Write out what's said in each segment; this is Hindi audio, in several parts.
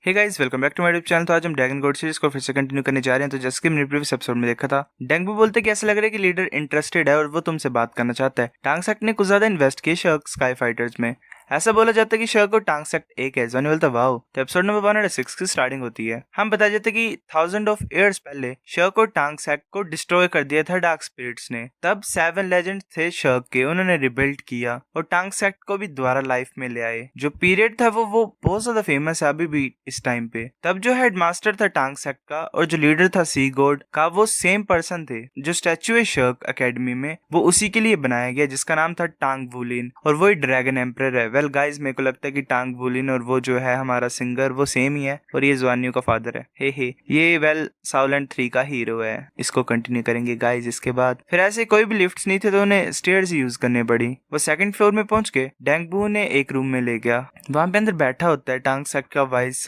Hey guys, welcome back to my YouTube channel. तो आज हम ड्रैगन गॉड सीरीज को फिर से कंटिन्यू करने जा रहे हैं। तो जैसे कि मैंने प्रीवियस एपिसोड में देखा था, डेंगू बोलते कि ऐसा लग रहा है कि लीडर इंटरेस्टेड है और वो तुमसे बात करना चाहता है। टांग सेक्ट ने कुछ ज्यादा इन्वेस्ट किया शर्क स्काई फाइटर्स में। ऐसा बोला जाता है कि शर्क और टांग सेक्ट एक है। जॉनी बोलता वाओ। तो एपिसोड नंबर 106 की स्टार्टिंग होती है। हम बता जाते कि 1000 ऑफ ईयर्स पहले शर्क और टांग सेक्ट को डिस्ट्रॉय कर दिया था डार्क स्पिरिट्स ने। तब 7 लेजेंड थे शर्क के, उन्होंने रिबिल्ड किया और टांग सेक्ट को भी दोबारा लाइफ में ले आए। जो पीरियड था वो बहुत ज्यादा फेमस है अभी भी इस टाइम पे। तब जो हेडमास्टर था टांग सेक्ट का और जो लीडर था सी गॉड का, वो सेम पर्सन थे। जो स्टैचू है शर्क एकेडमी में वो उसी के लिए बनाया गया, जिसका नाम था टांग वुलिन, और वही ड्रैगन एम्परर है। वेल गाइस, मेरे को लगता है कि टांग वुलिन और वो जो है हमारा सिंगर वो सेम ही है और ये ज़ुआनियो का फादर है। हे ये वेल साउलैंड 3 का हीरो है। इसको कंटिन्यू करेंगे गाइस। इसके बाद फिर ऐसे कोई भी लिफ्ट्स नहीं थे तो उन्हें स्टेयर्स यूज करने पड़ी। वो सेकंड फ्लोर में पहुंच के डेंगबू ने एक रूम में ले गया। वहां पे अंदर बैठा होता है टांग सेक्ट का वाइस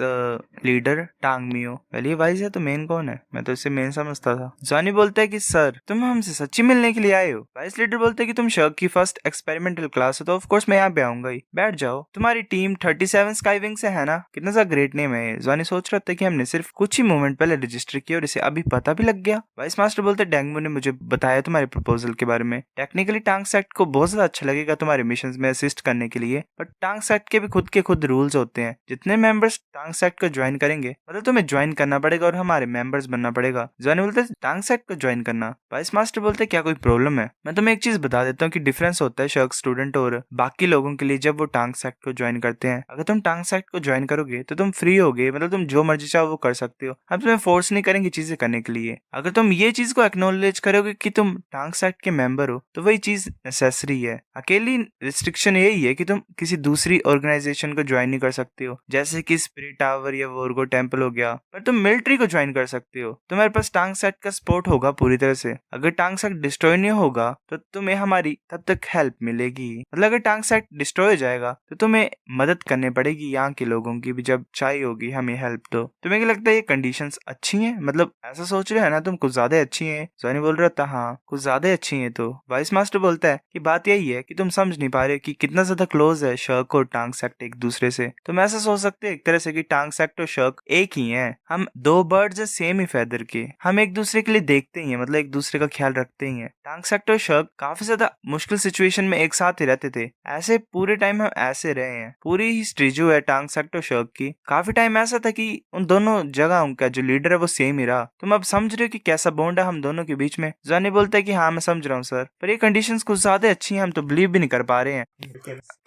लीडर टांग मियो। पहले ये वाइस है तो मेन कौन है? मैं तो इसे मेन समझता था। जॉनी बोलता है कि सर तुम हमसे सच्ची मिलने के लिए आए हो। वाइस लीडर बोलता है कि तुम शर्क की फर्स्ट एक्सपेरिमेंटल क्लास हो तो ऑफ कोर्स मैं यहाँ पे आऊंगा ही। बैठ जाओ। तुम्हारी टीम 37 स्काई विंग से है ना? कितना सा ग्रेट नेम है। जॉनी सोच रहा था कि हमने सिर्फ कुछ ही मोमेंट पहले रजिस्टर किया और इसे अभी पता भी लग गया। वाइस मास्टर बोलते डेंगू ने मुझे बताया तुम्हारे प्रपोजल के बारे में। टेक्निकली टांग सेक्ट को बहुत ज्यादा अच्छा लगेगा तुम्हारे मिशन में असिस्ट करने के लिए, बट टांग सेक्ट के भी खुद रूल्स होते हैं। जितने मेंबर्स टांग सेक्ट को ज्वाइन करेंगे मतलब तुम्हें ज्वाइन करना पड़ेगा और हमारे मेंबर्स बनना पड़ेगा। जॉनी बोलते टांग सेक्ट को ज्वाइन करना। वाइस मास्टर बोलते क्या कोई प्रॉब्लम है? मैं तुम्हें एक चीज बता देता हूँ कि डिफरेंस होता है शर्क स्टूडेंट और बाकी लोगों के लिए जब वो टांग सेक्ट को ज्वाइन करते हैं। अगर तुम टांग सेक्ट को ज्वाइन करोगे तो तुम फ्री होगे, मतलब तुम जो मर्जी चाहो वो कर सकते हो। हम तुम्हें फोर्स नहीं करेंगे चीजें करने के लिए। अगर तुम ये चीज को एक्नॉलेज करोगे कि तुम टांग सेक्ट के मेंबर हो तो वही चीज नेसेसरी है। अकेली रिस्ट्रिक्शन यही है कि तुम किसी दूसरी ऑर्गेनाइजेशन को ज्वाइन नहीं कर सकते हो, जैसे कि स्पिरिट टावर या वोर्गो टेम्पल हो गया। पर तुम मिलिट्री को ज्वाइन कर सकते हो। तुम्हारे पास टांग सेक्ट का सपोर्ट होगा पूरी तरह से। अगर टांग सेक्ट डिस्ट्रॉय नहीं होगा तो तुम्हें हमारी तब तक हेल्प मिलेगी। मतलब अगर टांग सेक्ट डिस्ट्रॉय हो जाएगा तो तुम्हें मदद करनी पड़ेगी यहाँ के लोगों की भी, जब चाहिए होगी हमें हेल्प। तो तुम्हें क्या लगता है ये कंडीशंस अच्छी हैं? मतलब ऐसा सोच रहे हैं ना तुम, कुछ ज्यादा अच्छी हैं? जॉनी बोल रहा था हाँ कुछ ज्यादा अच्छी हैं। तो वाइस मास्टर बोलता है कि बात यही है कि तुम समझ नहीं पा रहे कि कितना ज्यादा क्लोज है शर्क और टांग सेक्ट एक दूसरे से। तुम ऐसा सोच सकते हैं एक तरह से कि टांग सेक्ट और शर्क एक ही है। हम दो बर्ड्स है सेम ही फेदर के। हम एक दूसरे के लिए देखते ही हैं, मतलब एक दूसरे का ख्याल रखते ही हैं। टांग सेक्ट और शर्क काफी ज्यादा मुश्किल सिचुएशन में एक साथ ही रहते थे। ऐसे पूरे टाइम हम ऐसे रहे हैं। पूरी हिस्ट्री जो है टांग सेक्ट और शर्क की, काफी टाइम ऐसा था कि उन दोनों जगह उनका जो लीडर है वो सेम ही रहा। तुम अब समझ रहे हो कि कैसा बॉन्ड है हम दोनों के बीच में? जॉनी बोलता है कि हाँ मैं समझ रहा हूँ सर, पर ये कंडीशंस कुछ ज्यादा अच्छी हैं, हम तो बिलीव भी नहीं कर पा रहे हैं।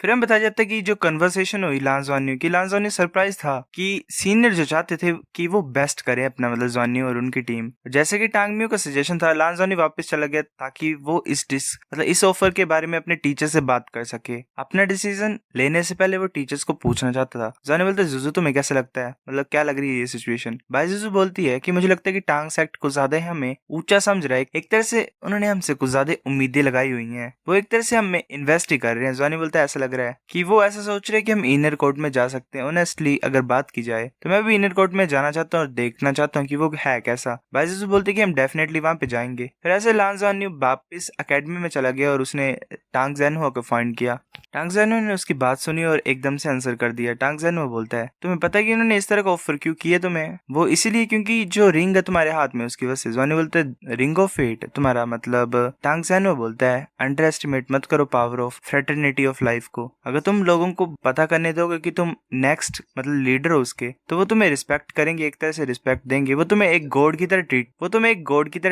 फिर हम बताया जाता है कि जो कन्वर्सेशन हुई लांजवानियो की, लांजवानियो सरप्राइज था कि सीनियर जो चाहते थे कि वो बेस्ट करे अपना, मतलब जॉनियो और उनकी टीम। जैसे कि टांगमियो का सजेशन था, लांजवानियो वापस चला गया ताकि वो इस ऑफर के बारे में अपने टीचर से बात कर सके। अपना डिसीजन लेने से पहले वो टीचर्स को पूछना चाहता था। जॉनी बोलते जुजू तुम्हें कैसा लगता है, मतलब क्या लग रही है ये सिचुएशन? भाई जुजू बोलती है कि मुझे लगता है कि टांग सेक्ट को ज्यादा हमें ऊंचा समझ रहा है। एक तरह से उन्होंने हमसे कुछ ज्यादा उम्मीदें लगाई हुई हैं। वो एक तरह से हमें इन्वेस्ट ही कर रहे हैं। जॉनी बोलता है ऐसा लग रहा है कि वो ऐसा सोच रहे हैं कि हम इनर कोर्ट में जा सकते हैं। ऑनेस्टली अगर बात की जाए तो मैं भी इनर कोर्ट में जाना चाहता हूँ और देखना चाहता हूँ कि वो है कैसा। भाई जुजू बोलते कि हम डेफिनेटली वहां पे जाएंगे। फिर ऐसे लांजवानियो वापस अकेडमी में चला गया और उसने टांग ज़ेनहो को फाइंड किया। टांग ज़ेनहो ने उसकी बात सुनी और एकदम से आंसर कर दिया। टांग ज़ेनहो बोलता है तुम्हें पता है कि उन्होंने इस तरह का ऑफर क्यों किया तुम्हें? वो इसीलिए क्योंकि जो रिंग है तुम्हारे हाथ में उसकी वजह से। जॉनी बोलता है रिंग ऑफ फेट तुम्हारा मतलब? टांग ज़ेनहो बोलता है अंडर एस्टिमेट मत करो power of fraternity of life को। अगर तुम लोगों को पता करने दोगे कि तुम नेक्स्ट मतलब लीडर हो उसके, तो वो तुम्हें रिस्पेक्ट करेंगे, एक तरह से रिस्पेक्ट देंगे। वो तुम्हें एक गॉड की तरह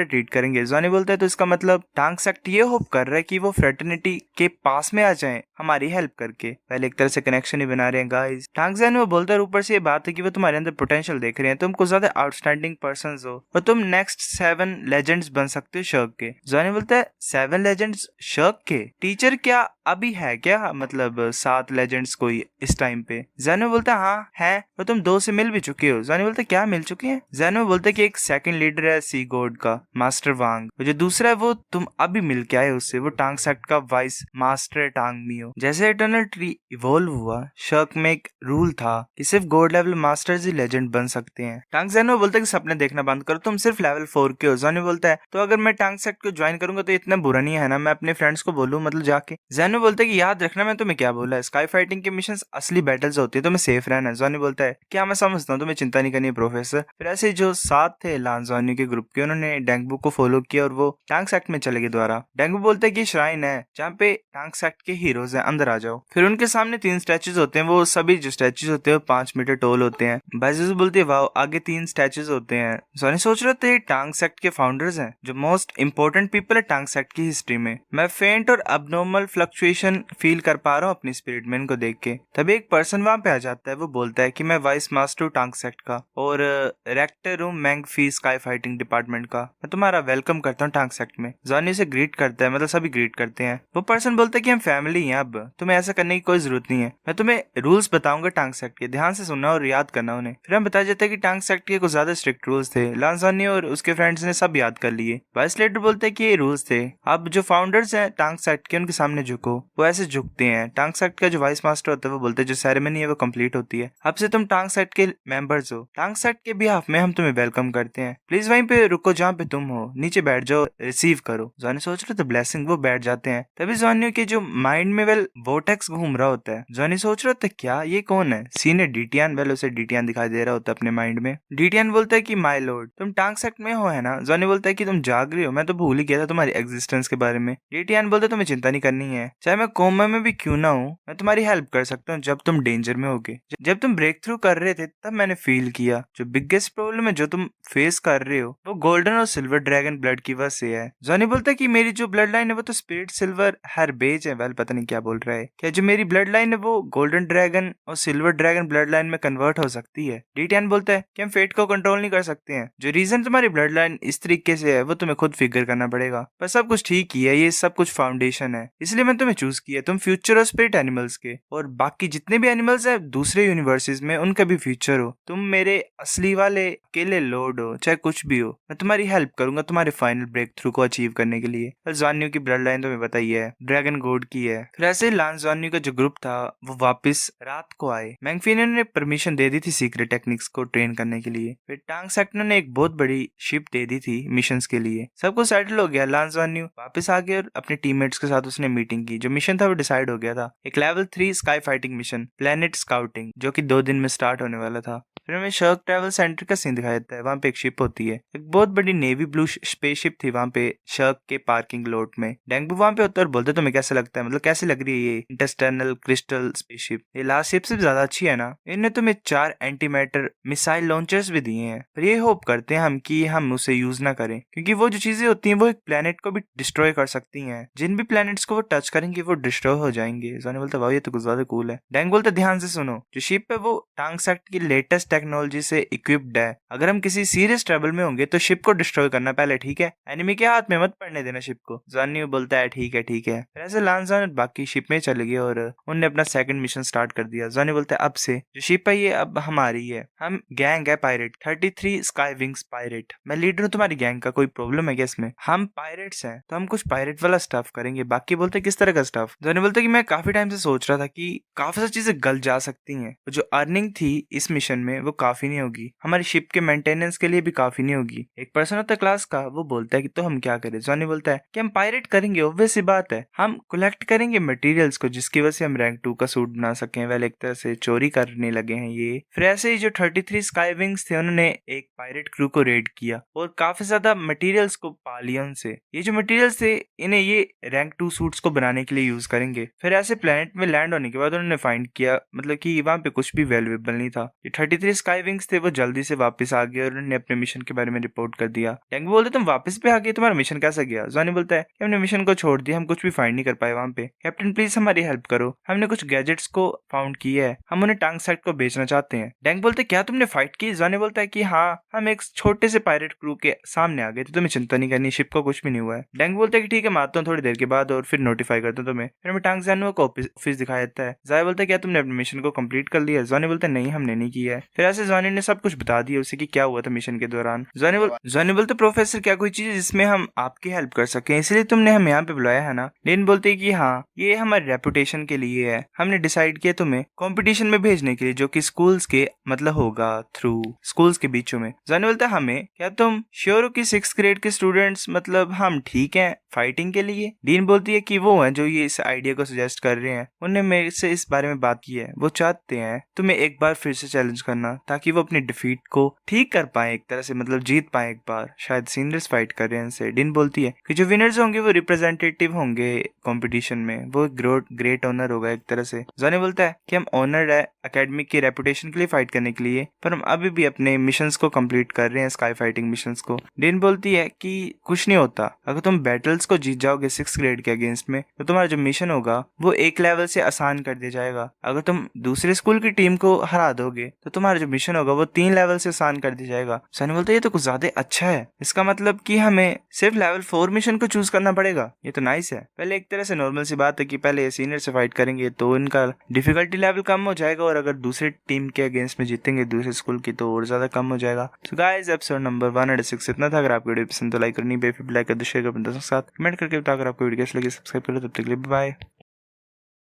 ट्रीट करेंगे। जॉनी बोलता है तो इसका मतलब टांग सेक्ट ये होप कर रहा है कि वो फ्रेटर्निटी के पास में आ जाएं हमारी हेल्प करके। पहले एक तरह से कनेक्शन ही बना रहे हैं गाइस। टांग ज़ेनहो बोलता है ऊपर से ये बात है कि वो तुम्हारे अंदर पोटेंशियल देख रहे हैं। तुम कुछ ज्यादा आउटस्टैंडिंग पर्संस हो और तुम नेक्स्ट 7 लेजेंड्स बन सकते हो शर्क के। जॉनी बोलता है 7 लेजेंड्स शर्क के? टीचर क्या अभी है क्या, मतलब 7 लेजेंड्स कोई इस टाइम पे? ज़ेनहो बोलता है हाँ है, और तुम 2 से मिल भी चुके हो। जॉनी बोलता है क्या मिल चुके हैं? ज़ेनहो बोलता है कि एक सेकंड लीडर है सी गॉड का, मास्टर वांग, जो दूसरा है वो तुम अभी मिल के आए उससे। वो टांग सेक्ट का वाइस मास्टर टांग मियो। जैसे इटर्नल इटर्नल ट्री इवॉल्व हुआ, शर्क में एक रूल था कि सिर्फ गॉड लेवल मास्टर्स ही लेजेंड बन सकते हैं। टांग ज़ेनो बोलता है कि सपने देखना बंद करो, तुम सिर्फ लेवल 4 के हो। ज़ेनो बोलता है तो अगर मैं टांग सेक्ट को ज्वाइन करूंगा तो इतना बुरा नहीं है ना, मैं अपने फ्रेंड्स को बोलूं मतलब जाके। ज़ेनो बोलता है कि याद रखना मैं तुम्हें क्या बोला है, स्काई फाइटिंग के मिशन असली बैटल्स होती है, तुम्हें सेफ रहना है। ज़ेनो बोलता है क्या मैं समझता हूँ, तुम्हें चिंता नहीं करनी प्रोफेसर। फिर ऐसे जो साथ थे लान ज़ेनो के ग्रुप के, उन्होंने डेंगबू को फॉलो किया और वो टांग सेक्ट में चले गए द्वारा। डेंगबू बोलता है कि श्राइन है जहाँ पे टांग सेक्ट के हीरोज हैं, अंदर आ जाओ। फिर उनके सामने 3 स्टैचूज होते हैं, वो सभी जो स्टैचूज होते हैं वो 5 मीटर टॉल होते हैं। बाइजुस बोलती है वाओ, आगे 3 स्टैचूज होते हैं। ज़ेनो सोच रहे थे टांग सेक्ट के फाउंडर्स हैं, जो मोस्ट इंपोर्टेंट पीपल है टांग सेक्ट की हिस्ट्री में। मैं फेंट और अबनॉर्मल फ्लक्चुएशन फील कर पा रहा हूँ अपनी स्पिरिट में इनको देख के। तभी एक पर्सन वहां पे आ जाता है, वो बोलता है कि मैं वाइस मास्टर हूँ टांग सेक्ट का और रेक्टर हूँ मैंग फी स्काई फाइटिंग डिपार्टमेंट का। मैं तुम्हारा वेलकम करता हूँ टांग सेक्ट में। ज़ेनो से ग्रीट करता है, मतलब सभी ग्रीट करते हैं। वो पर्सन बोलता है कि हम फैमिली हैं, अब तुम्हें ऐसा करने की कोई जरूरत नहीं है। मैं तुम्हें रूल्स बताऊंगा टांग सेक्ट के, ध्यान से सुनना और याद करना उन्हें। फिर हम बताया जाता है कि टांग सेक्ट के कुछ ज्यादा स्ट्रिक्ट रूल्स थे। लान ज़ेनो और उसके फ्रेंड्स ने सब याद कर लिए। वाइस लेटर बोलते हैं कि ये रूल्स थे, अब जो फाउंडर्स हैं टांग सेक्ट के उनके सामने झुको। वो ऐसे झुकते हैं। टांग सेक्ट का जो वाइस मास्टर होता है वो बोलते हैं जो सेरेमनी है वो कंप्लीट होती है, अब से तुम टांग सेक्ट के मेंबर्स हो। टांग सेक्ट के बिहाफ में हम तुम्हें वेलकम करते हैं, प्लीज वहीं पे रुको जहाँ पे तुम हो, नीचे बैठ जाओ, रिसीव करो। ज़ेनो सोच रहे थे ब्लेसिंग, वो बैठ जाते हैं। तभी ज़ेनो के जो माइंड में वेल वोटेक्स घूम रहा होता है। ज़ेनो सोच रहे थे क्या ये कौन है, सीने डीटियान, वेल उसे डीटियान दिखाई दे रहा होता है अपने माइंड में। डीटियान बोलता है कि माय लॉर्ड तुम टांग सेक्ट में हो है ना। ज़ेनो बोलता है कि तुम जाग रही हो, मैं तो भूल ही गया था तुम्हारी एग्जिस्टेंस के बारे में। डीटियान बोलता है तुम्हें चिंता नहीं करनी है, चाहे मैं कोमा में भी क्यों ना हूँ, मैं तुम्हारी हेल्प कर सकता हूँ जब तुम डेंजर में होगे। जब तुम ब्रेक थ्रू कर रहे थे तब मैंने फील किया जो बिगेस्ट प्रॉब्लम है जो तुम फेस कर रहे हो वो गोल्डन और सिल्वर ड्रैगन ब्लड की वजह से है। ज़ेनो बोलता है कि मेरी जो ब्लड लाइन है वो तो स्पिरिट सिल्वर हर बेज है, वेल पता नहीं क्या बोल रहा है। क्या जो मेरी ब्लड लाइन है वो गोल्डन ड्रैगन और सिल्वर ड्रैगन ब्लड लाइन में कन्वर्ट हो सकती है। डीटियान बोलता है कि हम फेट को कंट्रोल नहीं कर सकते हैं, जो रीजन तुम्हारी ब्लड लाइन इस तरीके से है वो तुम्हें खुद फिगर करना पड़ेगा, पर सब कुछ ठीक ही है, ये सब कुछ फाउंडेशन है, इसलिए मैंने तुम्हें चूज किया। तुम फ्यूचर और स्पिरिट एनिमल्स के और बाकी जितने भी एनिमल्स है दूसरे यूनिवर्सेस में उनका भी फ्यूचर हो। तुम मेरे असली वाले अकेले लॉर्ड हो, चाहे कुछ भी हो, मैं तुम्हारी हेल्प करूंगा तुम्हारे फाइनल ब्रेक थ्रू को अचीव करने के लिए। ज़ेनो की ब्लड लाइन तुम्हें बताई है ड्रैगन गॉड की है। फिर ऐसे लान ज़ेनो का जो ग्रुप था वो वापस रात को आए। मैंग फी ने परमिशन दे दी थी सीक्रेट टेक्निक्स को ट्रेन करने के लिए। फिर टांग सेक्ट ने एक बहुत बड़ी शिप दे दी थी मिशंस के लिए। सब कुछ सेटल हो गया, लान ज़ेनो वापस आ गया और अपने टीममेट्स के साथ उसने मीटिंग की। जो मिशन था वो डिसाइड हो गया था, एक level 3 sky fighting mission planet scouting, जो कि 2 दिन में स्टार्ट होने वाला था। फिर हमें शर्क ट्रैवल सेंटर का सीन दिखाया जाता है, वहाँ पे एक शिप होती है, एक बहुत बड़ी नेवी ब्लू स्पेसशिप थी वहाँ पे शर्क के पार्किंग लॉट में। डेंगबू वहाँ पे होता है और बोलते तुम्हें कैसा लगता है, मतलब कैसी लग रही है ये इंटरस्टर्नल क्रिस्टल स्पेसशिप, ये लास्ट शिप से ज्यादा अच्छी है ना। इन्हें तुम्हें 4 एंटी मैटर मिसाइल लॉन्चर्स भी दिए हैं, पर ये होप करते हैं हम कि हम उसे यूज ना करें, क्योंकि वो जो चीजें होती हैं वो एक प्लेनेट को भी डिस्ट्रॉय कर सकती हैं। जिन भी प्लेनेट्स को वो टच करेंगे वो डिस्ट्रॉय हो जाएंगे। ज़ेनो बोलता वाह ये तो कुछ ज्यादा कूल है। डेंग बोलता ध्यान से सुनो, जो शिप है वो टांग सेक्ट की लेटेस्ट टेक्नोलॉजी से इक्विप्ड है, अगर हम किसी सीरियस ट्रबल में होंगे तो शिप को डिस्ट्रॉय करना पहले, ठीक है, एनिमी के हाथ में मत पड़ने देना शिप को। ज़ेनो बोलता है ठीक है ठीक है। फिर ऐसे लान ज़ेनो बाकी शिप में चले गए और उन्होंने अपना सेकंड मिशन स्टार्ट कर दिया। ज़ेनो बोलता है अब से जो शिप है ये अब हमारी है, हम गैंग है पायरेट 33 स्काई विंग्स पायरेट, मैं लीडर हूँ तुम्हारी गैंग का, कोई प्रॉब्लम है क्या इसमें, हम पायरेट्स हैं तो हम कुछ पायरेट वाला स्टफ करेंगे। बाकी बोलते किस तरह का स्टफ। ज़ेनो बोलते कि मैं काफी टाइम से सोच रहा था कि काफी सारी चीजें गल जा सकती हैं, जो अर्निंग थी इस मिशन में वो काफी नहीं होगी, हमारी शिप के मेंटेनेंस के लिए भी काफी नहीं होगी। एक पर्सन होता है क्लास का, वो बोलता है कि तो हम क्या करें। ज़ेनो बोलता है कि हम पायरेट करेंगे, ऑब्वियस सी बात है, हम कलेक्ट करेंगे मटेरियल्स को जिसकी वजह से हम रैंक 2 का सूट बना सकें। वेल एक तरह से चोरी करने लगे हैं ये। फिर ऐसे ही जो 33 स्काई विंग्स थे उन्होंने एक पायरेट क्रू को रेड किया और काफी ज्यादा मटेरियल्स को पा लिया उनसे। ये जो मटेरियल्स थे इन्हें ये रैंक 2 सूट्स को बनाने के लिए यूज करेंगे। फिर ऐसे प्लेनेट में लैंड होने के बाद उन्होंने फाइंड किया मतलब कि वहां पे कुछ भी वैल्यूएबल नहीं था। ये 33 स्काई विंग्स थे वो जल्दी से वापस आ गए और उन्होंने अपने मिशन के बारे में रिपोर्ट कर दिया। डेंगू बोलते तुम वापस पे आ गए, तुम्हारा मिशन कैसा गया। ज़ेनो बोलता है कि हमने मिशन को छोड़ दिया, हम कुछ भी फाइंड नहीं कर पाए वहां पे, कैप्टन प्लीज हमारी हेल्प करो, हमने कुछ गैजेट्स को फाउंड किया है, हम उन्हें टांग सेक्ट को बेचना चाहते हैं। डेंग बोलते क्या तुमने फाइट की। ज़ेनो बोलता है कि हाँ, हम एक छोटे से पायरेट क्रू के सामने आ गए थे, तुम्हें चिंता नहीं करनी, शिप को कुछ भी नहीं हुआ है। डेंग बोलता है कि ठीक है मैं आता हूँ थोड़ी देर के बाद और फिर नोटिफाई करता हूँ तुम्हें। फिर हमें टांग ज़ेनो को ऑफिस दिखाया जाता है। ज़ाया बोलता है क्या तुमने अपने मिशन को कंप्लीट कर लिया। ज़ेनो बोलता है नहीं हमने नहीं किया है। फिर ऐसे जॉनी ने सब कुछ बता दिया उसे कि क्या हुआ था मिशन के दौरान। जॉनी बोलते प्रोफेसर क्या कोई चीज है जिसमें हम आपकी हेल्प कर सके, इसलिए तुमने हमें यहाँ पे बुलाया है ना। डीन बोलते कि हाँ, ये हमारे रेपुटेशन के लिए है, हमने डिसाइड किया तुम्हें कंपटीशन में भेजने के लिए, जो कि स्कूल्स के मतलब होगा थ्रू स्कूल्स के बीचों में। जॉनी बोलता हमें, क्या तुम श्योर हो कि 6th ग्रेड के स्टूडेंट्स मतलब हम ठीक हैं फाइटिंग के लिए। डीन बोलती है कि वो हैं जो ये इस आइडिया को सजेस्ट कर रहे हैं, उन्होंने मेरे से इस बारे में बात की है, वो चाहते हैं तुम्हें एक बार फिर से चैलेंज करना ताकि वो अपनी डिफीट को ठीक कर पाए, एक तरह से मतलब जीत पाए एक बार। शायद सीनियर्स फाइट कर रहे हैं इनसे। डीन बोलती है कि जो विनर्स होंगे वो रिप्रेजेंटेटिव होंगे कंपटीशन में, वो ग्रेट ऑनर होगा एक तरह से। जॉनी बोलता है कि हम ऑनर्ड है एकेडमी की रेपुटेशन के लिए फाइट करने के लिए, पर हम अभी भी अपने मिशंस को कंप्लीट कर रहे हैं, स्काई फाइटिंग मिशंस को। डीन बोलती है कि कुछ नहीं होता, अगर तुम बैटल्स को जीत जाओगे 6th ग्रेड के अगेंस्ट में, तो तुम्हारा जो मिशन होगा वो एक लेवल से आसान कर दिया जाएगा। अगर तुम दूसरे स्कूल की टीम को हरा दोगे तो तुम्हारा जो मिशन होगा वो 3 लेवल से आसान कर दिया जाएगा। सनी बोलते ये तो कुछ ज्यादा अच्छा है, इसका मतलब कि हमें सिर्फ लेवल 4 मिशन को चूज करना पड़ेगा, ये तो नाइस है। पहले एक तरह से नॉर्मल सी बात है कि पहले सीनियर से फाइट करेंगे तो इनका डिफिकल्टी लेवल कम हो जाएगा, और अगर दूसरे टीम के अगेंस्ट में जीतेंगे दूसरे स्कूल की तो और ज्यादा कम हो जाएगा। तो गाइस एपिसोड नंबर 106 इतना था। अगर आपको वीडियो पसंद तो लाइक करनी, बेफिक्र लाइक कर दो, शेयर कर दो, साथ कमेंट करके बताओ। अगर आपको वीडियो कैसी लगी सब्सक्राइब करो। तब तक के लिए बाय।